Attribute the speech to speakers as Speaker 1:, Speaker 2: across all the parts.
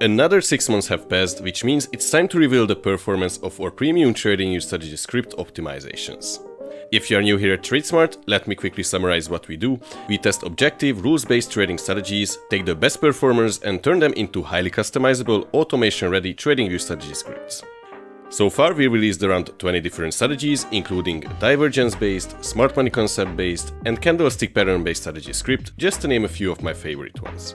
Speaker 1: Another 6 months have passed, which means it's time to reveal the performance of our premium TradingView strategy script optimizations. If you are new here at TradeSmart, let me quickly summarize what we do. We test objective, rules-based trading strategies, take the best performers and turn them into highly customizable, automation-ready TradingView strategy scripts. So far, we released around 20 different strategies, including divergence-based, smart money concept-based, and candlestick pattern-based strategy script, just to name a few of my favorite ones.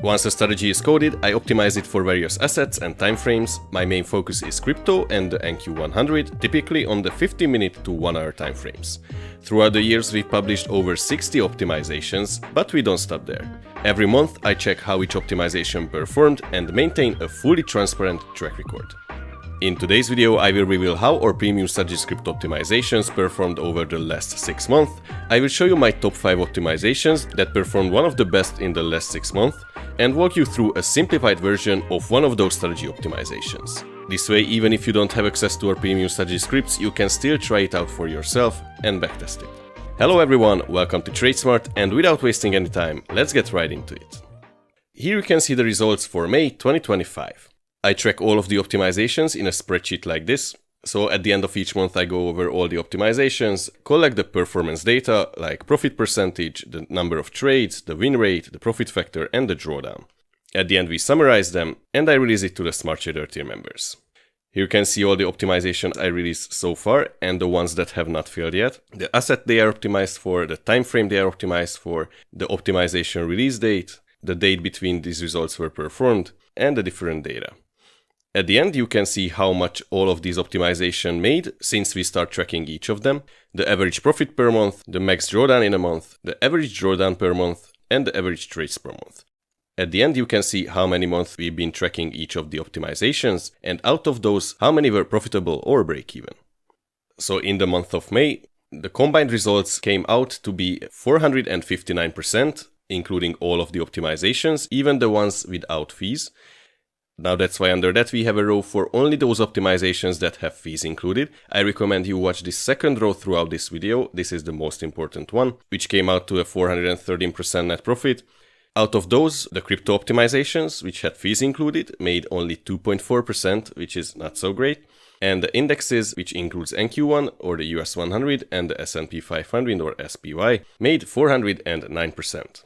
Speaker 1: Once a strategy is coded, I optimize it for various assets and timeframes. My main focus is crypto and the NQ100, typically on the 50-minute to 1-hour timeframes. Throughout the years, we've published over 60 optimizations, but we don't stop there. Every month, I check how each optimization performed and maintain a fully transparent track record. In today's video, I will reveal how our premium strategy script optimizations performed over the last 6 months. I will show you my top 5 optimizations that performed one of the best in the last 6 months, and walk you through a simplified version of one of those strategy optimizations. This way, even if you don't have access to our premium strategy scripts, you can still try it out for yourself and backtest it. Hello everyone, welcome to TradeSmart, and without wasting any time, let's get right into it. Here you can see the results for May 2025. I track all of the optimizations in a spreadsheet like this. So at the end of each month I go over all the optimizations, collect the performance data like profit percentage, the number of trades, the win rate, the profit factor and the drawdown. At the end we summarize them and I release it to the Smart Trader tier members. Here you can see all the optimizations I released so far and the ones that have not failed yet, the asset they are optimized for, the time frame they are optimized for, the optimization release date, the date between these results were performed, and the different data. At the end, you can see how much all of these optimizations made since we start tracking each of them, the average profit per month, the max drawdown in a month, the average drawdown per month, and the average trades per month. At the end, you can see how many months we've been tracking each of the optimizations, and out of those, how many were profitable or break-even. So in the month of May, the combined results came out to be 459%, including all of the optimizations, even the ones without fees. Now that's why under that we have a row for only those optimizations that have fees included. I recommend you watch this second row throughout this video. This is the most important one, which came out to a 413% net profit. Out of those, the crypto optimizations, which had fees included, made only 2.4%, which is not so great. And the indexes, which includes NQ1 or the US 100 and the S&P 500 or SPY, made 409%.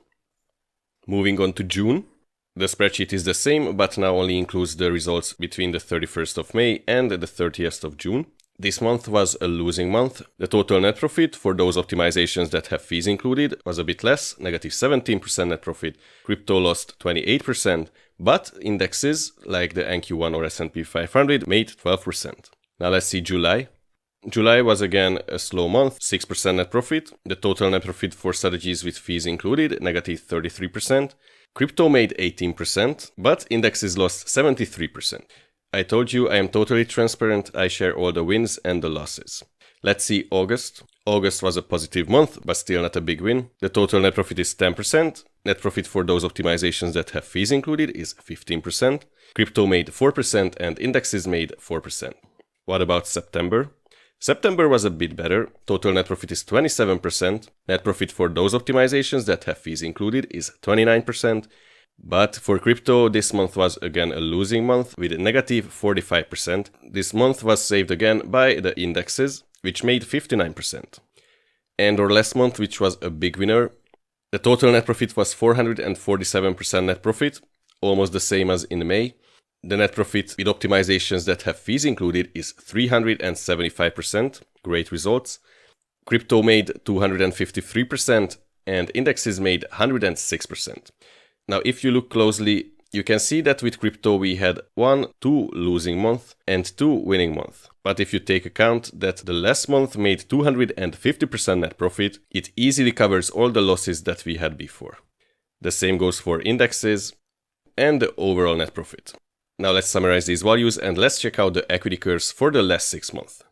Speaker 1: Moving on to June. The spreadsheet is the same, but now only includes the results between the 31st of May and the 30th of June. This month was a losing month. The total net profit for those optimizations that have fees included was a bit less, negative 17% net profit. Crypto lost 28%, but indexes like the NQ1 or S&P 500 made 12%. Now let's see July. July was again a slow month, 6% net profit. The total net profit for strategies with fees included, negative 33%. Crypto made 18%, but indexes lost 73%. I told you I am totally transparent, I share all the wins and the losses. Let's see August. August was a positive month, but still not a big win. The total net profit is 10%. Net profit for those optimizations that have fees included is 15%. Crypto made 4% and indexes made 4%. What about September? September was a bit better. Total net profit is 27%. Net profit for those optimizations that have fees included is 29%. But for crypto, this month was again a losing month with a negative 45%. This month was saved again by the indexes, which made 59%. And our last month, which was a big winner, the total net profit was 447% net profit, almost the same as in May. The net profit with optimizations that have fees included is 375%, great results. Crypto made 253% and indexes made 106%. Now if you look closely, you can see that with crypto we had 2 losing months and 2 winning months. But if you take account that the last month made 250% net profit, it easily covers all the losses that we had before. The same goes for indexes and the overall net profit. Now let's summarize these values and let's check out the equity curves for the last 6 months.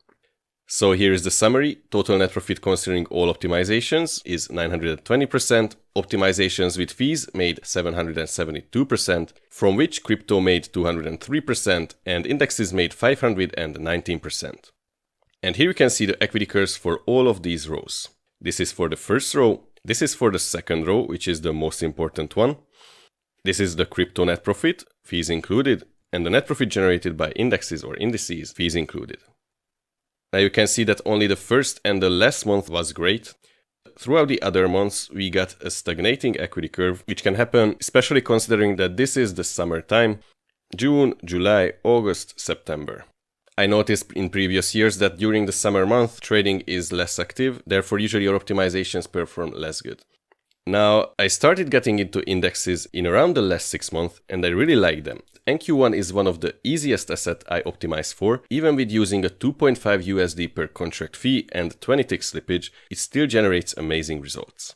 Speaker 1: So here is the summary. Total net profit considering all optimizations is 920%. Optimizations with fees made 772%, from which crypto made 203% and indexes made 519%. And here you can see the equity curves for all of these rows. This is for the first row. This is for the second row, which is the most important one. This is the crypto net profit fees included, and the net profit generated by indexes or indices, fees included. Now you can see that only the first and the last month was great. Throughout the other months, we got a stagnating equity curve, which can happen, especially considering that this is the summertime, June, July, August, September. I noticed in previous years that during the summer month, trading is less active, therefore usually your optimizations perform less good. Now, I started getting into indexes in around the last 6 months, and I really like them. NQ1 is one of the easiest assets I optimize for. Even with using a 2.5 USD per contract fee and 20 tick slippage, it still generates amazing results.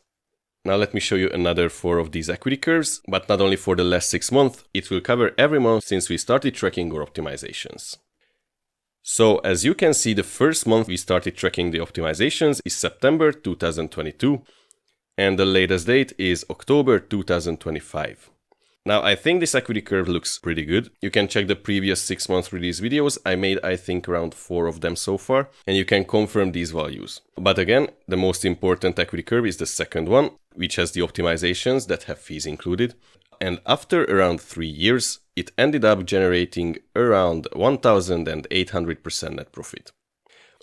Speaker 1: Now let me show you another 4 of these equity curves, but not only for the last 6 months, it will cover every month since we started tracking our optimizations. So as you can see, the first month we started tracking the optimizations is September 2022, and the latest date is October 2025. Now I think this equity curve looks pretty good. You can check the previous 6 month release videos. I made I think around 4 of them so far, and you can confirm these values. But again, the most important equity curve is the second one, which has the optimizations that have fees included. And after around 3 years, it ended up generating around 1,800% net profit.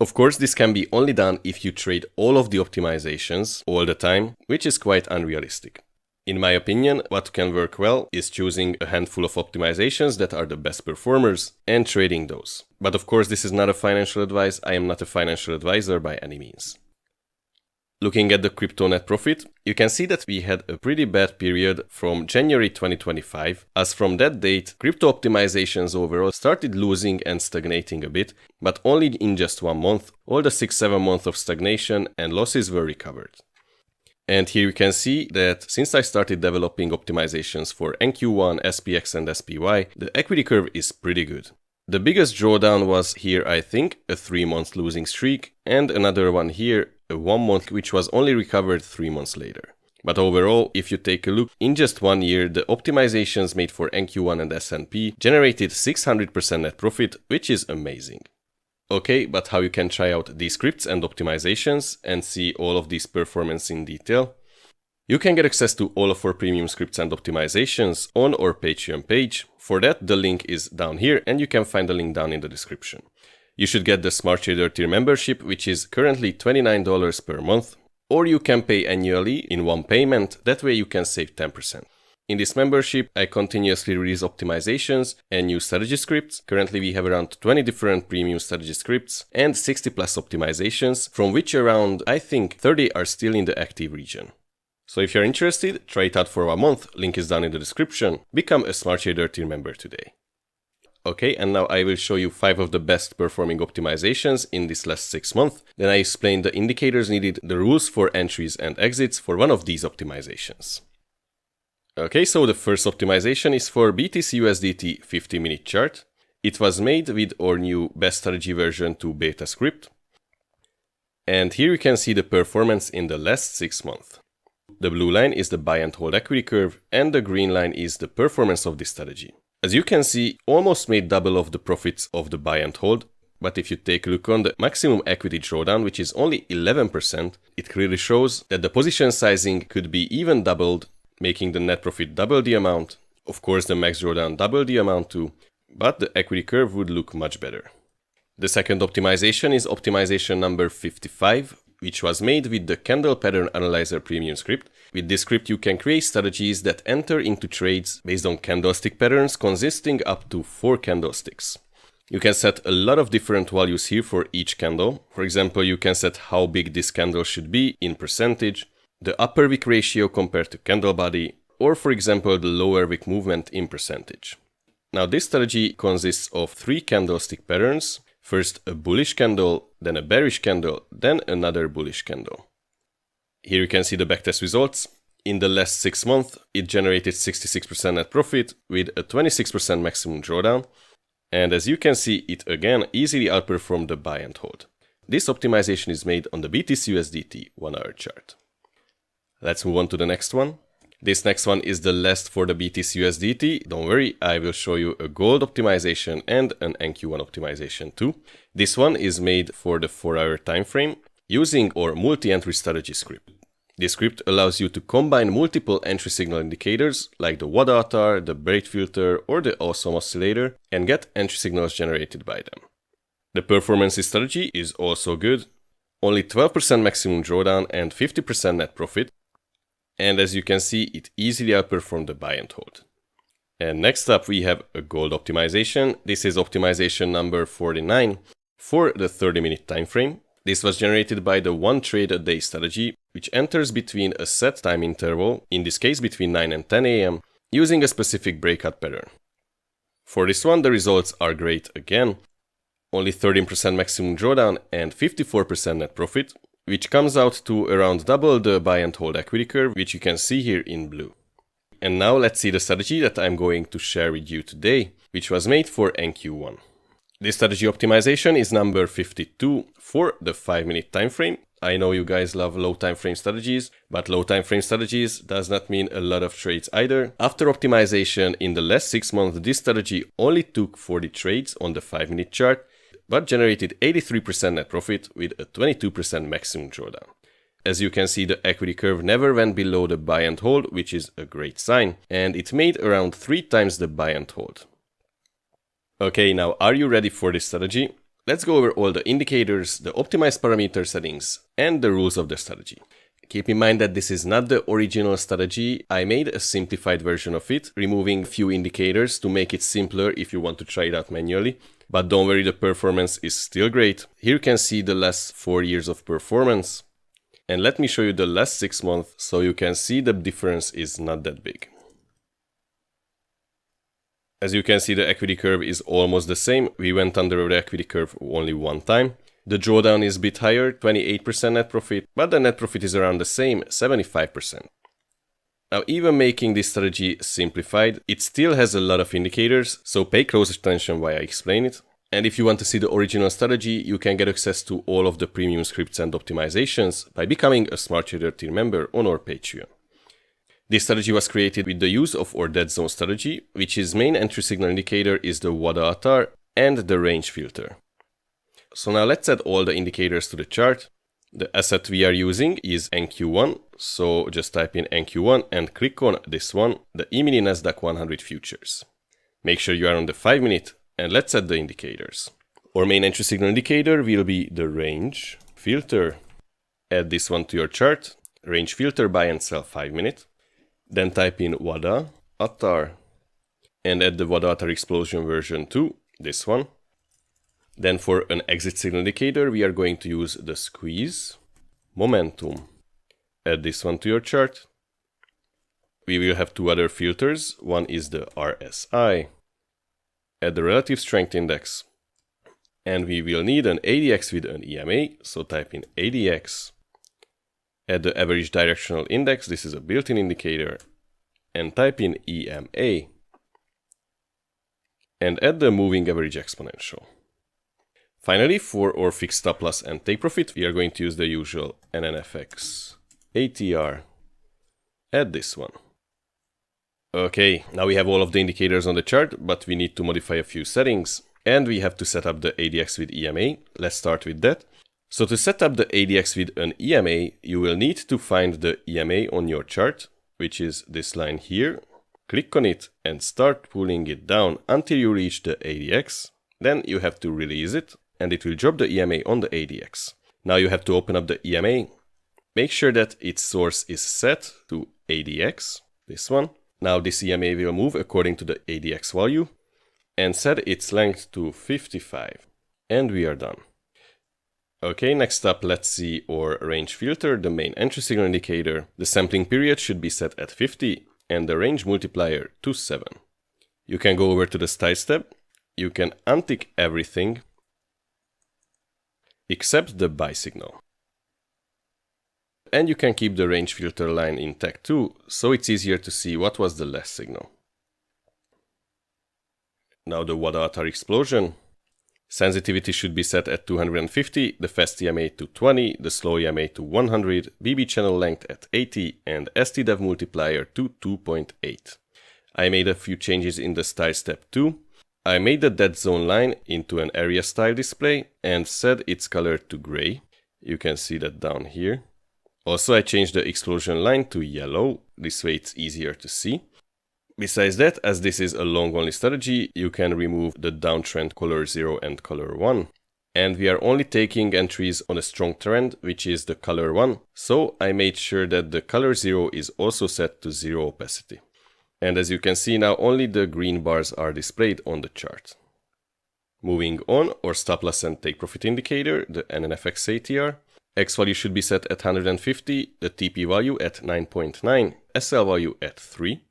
Speaker 1: Of course, this can be only done if you trade all of the optimizations all the time, which is quite unrealistic. In my opinion, what can work well is choosing a handful of optimizations that are the best performers and trading those. But of course, this is not a financial advice. I am not a financial advisor by any means. Looking at the crypto net profit, you can see that we had a pretty bad period from January 2025, as from that date, crypto optimizations overall started losing and stagnating a bit, but only in just 1 month. All the 6-7 months of stagnation and losses were recovered. And here you can see that since I started developing optimizations for NQ1, SPX and SPY, the equity curve is pretty good. The biggest drawdown was here, I think, a 3-month losing streak, and another one here, a 1 month, which was only recovered 3 months later. But overall, if you take a look, in just 1 year, the optimizations made for NQ1 and S&P generated 600% net profit, which is amazing. Okay, but how you can try out these scripts and optimizations and see all of these performance in detail? You can get access to all of our premium scripts and optimizations on our Patreon page. For that, the link is down here and you can find the link down in the description. You should get the Smart Trader tier membership, which is currently $29 per month, or you can pay annually in one payment. That way you can save 10%. In this membership, I continuously release optimizations and new strategy scripts. Currently, we have around 20 different premium strategy scripts and 60 plus optimizations, from which around, I think, 30 are still in the active region. So if you're interested, try it out for 1 month. Link is down in the description. Become a Smart Trader tier member today. Okay, and now I will show you 5 of the best performing optimizations in this last 6 months. Then I explain the indicators needed, the rules for entries and exits for one of these optimizations. Okay, so the first optimization is for BTC USDT 50-minute chart. It was made with our new best strategy version 2 beta script. And here you can see the performance in the last 6 months. The blue line is the buy and hold equity curve, and the green line is the performance of this strategy. As you can see, almost made double of the profits of the buy and hold. But if you take a look on the maximum equity drawdown, which is only 11%, it clearly shows that the position sizing could be even doubled, making the net profit double the amount. Of course, the max drawdown double the amount too, but the equity curve would look much better. The second optimization is optimization number 55, which was made with the Candle Pattern Analyzer premium script. With this script, you can create strategies that enter into trades based on candlestick patterns consisting up to 4 candlesticks. You can set a lot of different values here for each candle. For example, you can set how big this candle should be in percentage, the upper wick ratio compared to candle body, or for example the lower wick movement in percentage. Now this strategy consists of 3 candlestick patterns, first a bullish candle, then a bearish candle, then another bullish candle. Here you can see the backtest results. In the last 6 months it generated 66% net profit with a 26% maximum drawdown, and as you can see, it again easily outperformed the buy and hold. This optimization is made on the BTC USDT 1-hour chart. Let's move on to the next one. This next one is the last for the BTC USDT. Don't worry, I will show you a gold optimization and an NQ1 optimization too. This one is made for the 4-hour time frame using our multi-entry strategy script. This script allows you to combine multiple entry signal indicators like the WAD avatar, the braid filter, or the awesome oscillator and get entry signals generated by them. The performance strategy is also good, only 12% maximum drawdown and 50% net profit, and as you can see, it easily outperformed the buy and hold. And next up we have a gold optimization. This is optimization number 49 for the 30-minute time frame. This was generated by the one trade a day strategy, which enters between a set time interval, in this case between 9 and 10 AM, using a specific breakout pattern. For this one, the results are great again. Only 13% maximum drawdown and 54% net profit, which comes out to around double the buy and hold equity curve, which you can see here in blue. And now let's see the strategy that I'm going to share with you today, which was made for NQ1. This strategy optimization is number 52 for the 5-minute time frame. I know you guys love low time frame strategies, but low time frame strategies does not mean a lot of trades either. After optimization in the last 6 months, this strategy only took 40 trades on the 5-minute chart, but generated 83% net profit with a 22% maximum drawdown. As you can see, the equity curve never went below the buy and hold, which is a great sign, and it made around 3 times the buy and hold. Okay, now are you ready for this strategy? Let's go over all the indicators, the optimized parameter settings, and the rules of the strategy. Keep in mind that this is not the original strategy. I made a simplified version of it, removing a few indicators to make it simpler if you want to try it out manually. But don't worry, the performance is still great. Here you can see the last 4 years of performance. And let me show you the last 6 months so you can see the difference is not that big. As you can see, the equity curve is almost the same. We went under the equity curve only one time. The drawdown is a bit higher, 28% net profit, but the net profit is around the same, 75%. Now, even making this strategy simplified, it still has a lot of indicators, so pay close attention while I explain it. And if you want to see the original strategy, you can get access to all of the premium scripts and optimizations by becoming a Smart Trader tier member on our Patreon. This strategy was created with the use of our dead zone strategy, which is main entry signal indicator is the WAD avatar and the range filter. So now let's add all the indicators to the chart. The asset we are using is NQ1, so just type in NQ1 and click on this one, the E-mini Nasdaq 100 futures. Make sure you are on the 5-minute and let's add the indicators. Our main entry signal indicator will be the range filter. Add this one to your chart, range filter buy and sell 5-minute. Then type in WAD avatar and add the WAD avatar explosion version 2, this one. Then for an exit signal indicator, we are going to use the squeeze momentum. Add this one to your chart. We will have 2 other filters. One is the RSI. Add the relative strength index. And we will need an ADX with an EMA, so type in ADX. Add the average directional index, this is a built-in indicator, and type in EMA. And add the moving average exponential. Finally, for our fixed stop loss and take profit, we are going to use the usual NNFX ATR. Add this one. Okay, now we have all of the indicators on the chart, but we need to modify a few settings, and we have to set up the ADX with EMA. Let's start with that. So to set up the ADX with an EMA, you will need to find the EMA on your chart, which is this line here. Click on it and start pulling it down until you reach the ADX. Then you have to release it and it will drop the EMA on the ADX. Now you have to open up the EMA. Make sure that its source is set to ADX, this one. Now this EMA will move according to the ADX value and set its length to 55. And we are done. Okay, next up, let's see our range filter, the main entry signal indicator. The sampling period should be set at 50 and the range multiplier to 7. You can go over to the styles tab. You can untick everything except the buy signal. And you can keep the range filter line intact too, so it's easier to see what was the last signal. Now the WAD avatar explosion. Sensitivity should be set at 250, the fast EMA to 20, the slow EMA to 100, BB channel length at 80, and STDEV multiplier to 2.8. I made a few changes in the style step too. I made the dead zone line into an area style display and set its color to gray. You can see that down here. Also, I changed the exclusion line to yellow, this way it's easier to see. Besides that, as this is a long only strategy, you can remove the downtrend color 0 and color 1. And we are only taking entries on a strong trend, which is the color 1. So I made sure that the color 0 is also set to 0 opacity. And as you can see now, only the green bars are displayed on the chart. Moving on, our stop loss and take profit indicator, the NNFX ATR. X value should be set at 150, the TP value at 9.9, SL value at 3.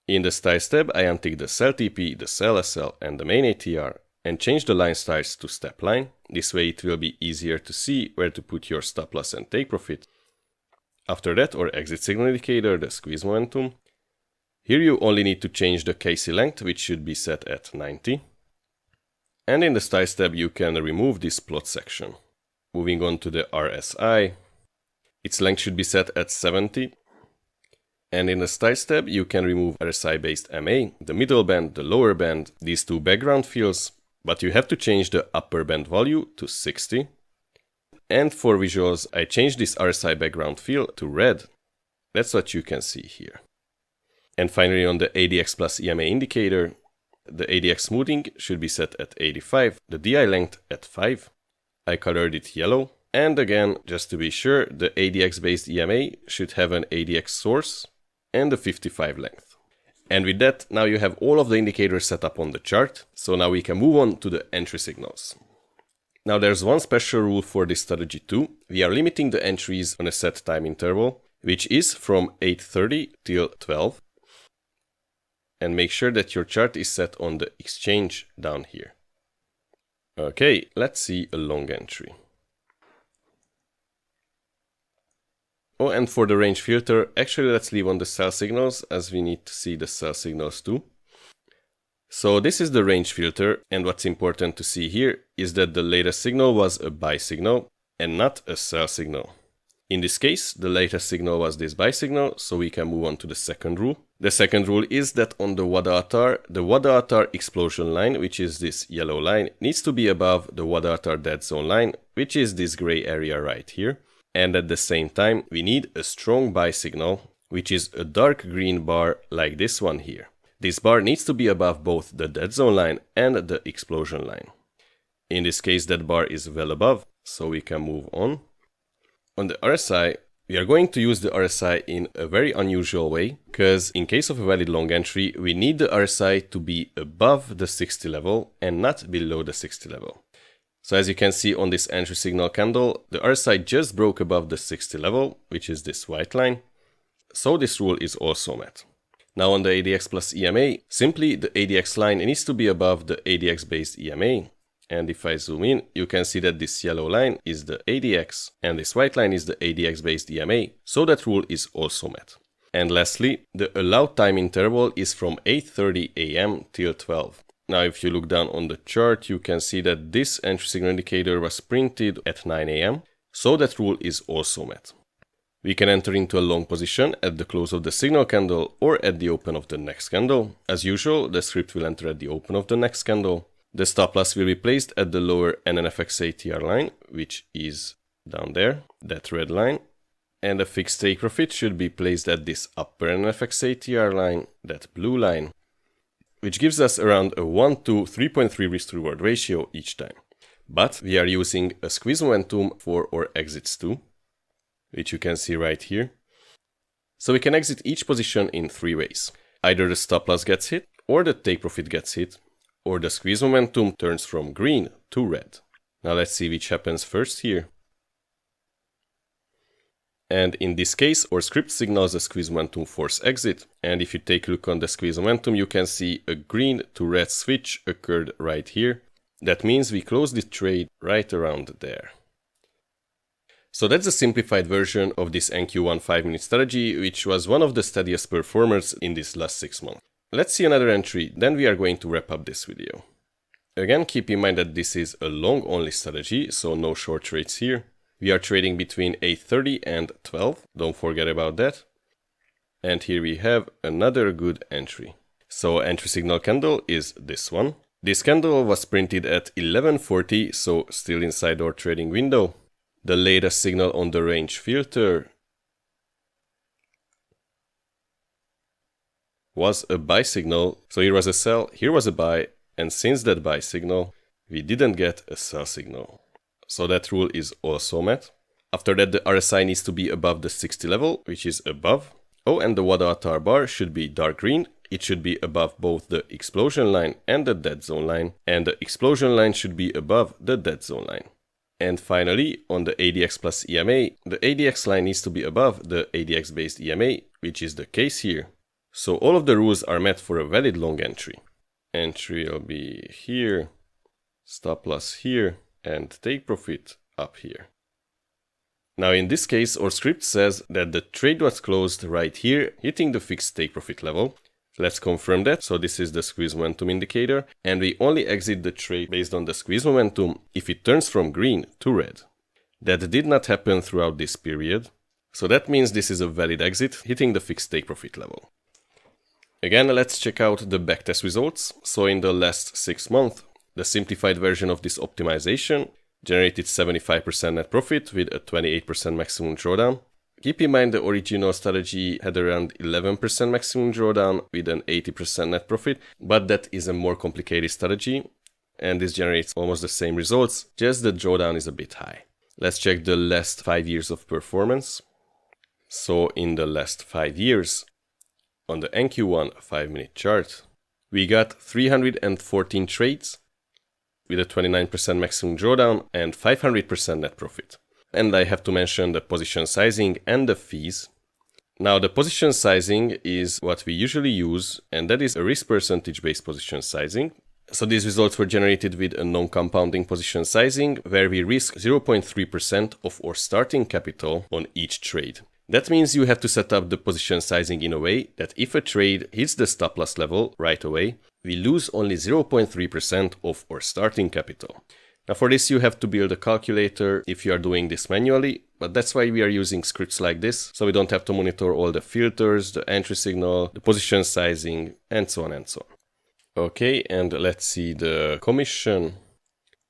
Speaker 1: In the styles tab, I untick the sell TP, the sell SL and the main ATR and change the line styles to step line. This way it will be easier to see where to put your stop loss and take profit. After that, our exit signal indicator, the squeeze momentum. Here you only need to change the KC length, which should be set at 90. And in the styles tab, you can remove this plot section. Moving on to the RSI, its length should be set at 70. And in the styles tab, you can remove RSI based MA, the middle band, the lower band, these two background fields, but you have to change the upper band value to 60. And for visuals, I changed this RSI background field to red. That's what you can see here. And finally, on the ADX plus EMA indicator, the ADX smoothing should be set at 85, the DI length at 5. I colored it yellow. And again, just to be sure, the ADX based EMA should have an ADX source and a 55 length. And with that, now you have all of the indicators set up on the chart. So now we can move on to the entry signals. Now there's one special rule for this strategy too. We are limiting the entries on a set time interval, which is from 8:30 till 12. And make sure that your chart is set on the exchange down here. Okay, let's see a long entry. Oh, and for the range filter, actually let's leave on the sell signals as we need to see the sell signals too. So this is the range filter, and what's important to see here is that the latest signal was a buy signal and not a sell signal. In this case, the latest signal was this buy signal, so we can move on to the second rule. The second rule is that on the WADA ATAR explosion line, which is this yellow line, needs to be above the WADA ATAR dead zone line, which is this gray area right here. And at the same time, we need a strong buy signal, which is a dark green bar like this one here. This bar needs to be above both the dead zone line and the explosion line. In this case, that bar is well above, so we can move on. On the RSI, we are going to use the RSI in a very unusual way, because in case of a valid long entry, we need the RSI to be above the 60 level and not below the 60 level. So as you can see on this entry signal candle, the RSI just broke above the 60 level, which is this white line. So this rule is also met. Now on the ADX plus EMA, simply the ADX line needs to be above the ADX based EMA. And if I zoom in, you can see that this yellow line is the ADX and this white line is the ADX based EMA. So that rule is also met. And lastly, the allowed time interval is from 8:30 AM till 12. Now if you look down on the chart, you can see that this entry signal indicator was printed at 9 AM, so that rule is also met. We can enter into a long position at the close of the signal candle or at the open of the next candle. As usual, the script will enter at the open of the next candle. The stop loss will be placed at the lower NNFX ATR line, which is down there, that red line. And a fixed take profit should be placed at this upper NNFX ATR line, that blue line, which gives us around a 1 to 3.3 risk to reward ratio each time. But we are using a squeeze momentum for our exits too, which you can see right here. So we can exit each position in 3 ways. Either the stop loss gets hit, or the take profit gets hit, or the squeeze momentum turns from green to red. Now let's see which happens first here. And in this case, our script signals a squeeze momentum force exit. And if you take a look on the squeeze momentum, you can see a green to red switch occurred right here. That means we close the trade right around there. So that's a simplified version of this NQ1 5-minute strategy, which was one of the steadiest performers in this last 6 months. Let's see another entry, then we are going to wrap up this video. Again, keep in mind that this is a long only strategy, so no short trades here. We are trading between 8:30 and 12, don't forget about that. And here we have another good entry. So entry signal candle is this one. This candle was printed at 11:40, so still inside our trading window. The latest signal on the range filter was a buy signal. So here was a sell, here was a buy, and since that buy signal, we didn't get a sell signal. So that rule is also met. After that, the RSI needs to be above the 60 level, which is above. Oh, and the Wadatar bar should be dark green. It should be above both the explosion line and the dead zone line, and the explosion line should be above the dead zone line. And finally, on the ADX plus EMA, the ADX line needs to be above the ADX based EMA, which is the case here. So all of the rules are met for a valid long entry. Entry will be here, stop loss here, and take profit up here. Now in this case, our script says that the trade was closed right here, hitting the fixed take profit level. Let's confirm that. So this is the squeeze momentum indicator, and we only exit the trade based on the squeeze momentum if it turns from green to red. That did not happen throughout this period. So that means this is a valid exit, hitting the fixed take profit level. Again, let's check out the backtest results. So in the last 6 months, the simplified version of this optimization generated 75% net profit with a 28% maximum drawdown. Keep in mind the original strategy had around 11% maximum drawdown with an 80% net profit, but that is a more complicated strategy and this generates almost the same results, just the drawdown is a bit high. Let's check the last 5 years of performance. So in the last 5 years, on the NQ1 5-minute chart, we got 314 trades with a 29% maximum drawdown and 500% net profit. And I have to mention the position sizing and the fees. Now the position sizing is what we usually use, and that is a risk percentage based position sizing. So these results were generated with a non-compounding position sizing where we risk 0.3% of our starting capital on each trade. That means you have to set up the position sizing in a way that if a trade hits the stop loss level right away, we lose only 0.3% of our starting capital. Now for this you have to build a calculator if you are doing this manually, but that's why we are using scripts like this, so we don't have to monitor all the filters, the entry signal, the position sizing, and so on and so on. Okay, and let's see the commission.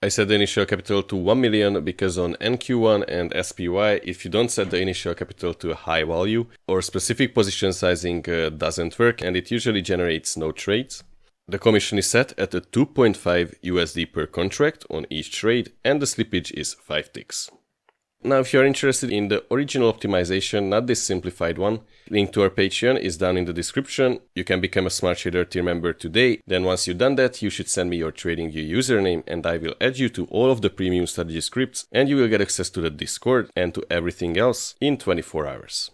Speaker 1: I set the initial capital to 1 million because on NQ1 and SPY, if you don't set the initial capital to a high value, or specific position sizing doesn't work and it usually generates no trades. The commission is set at a 2.5 USD per contract on each trade and the slippage is 5 ticks. Now if you are interested in the original optimization, not this simplified one, link to our Patreon is down in the description. You can become a Smart Trader tier member today. Then once you've done that, you should send me your TradingView username and I will add you to all of the premium strategy scripts and you will get access to the Discord and to everything else in 24 hours.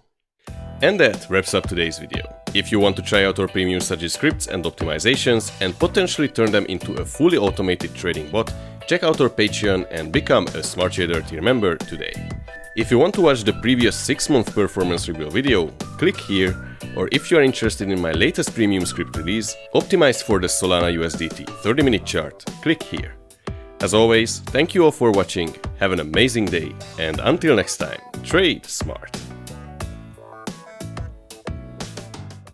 Speaker 1: And that wraps up today's video. If you want to try out our premium strategy scripts and optimizations and potentially turn them into a fully automated trading bot, check out our Patreon and become a Smart Trader tier member today. If you want to watch the previous 6-month performance review video, click here, or if you are interested in my latest premium script release, optimized for the Solana USDT 30-minute chart, click here. As always, thank you all for watching, have an amazing day, and until next time, trade smart.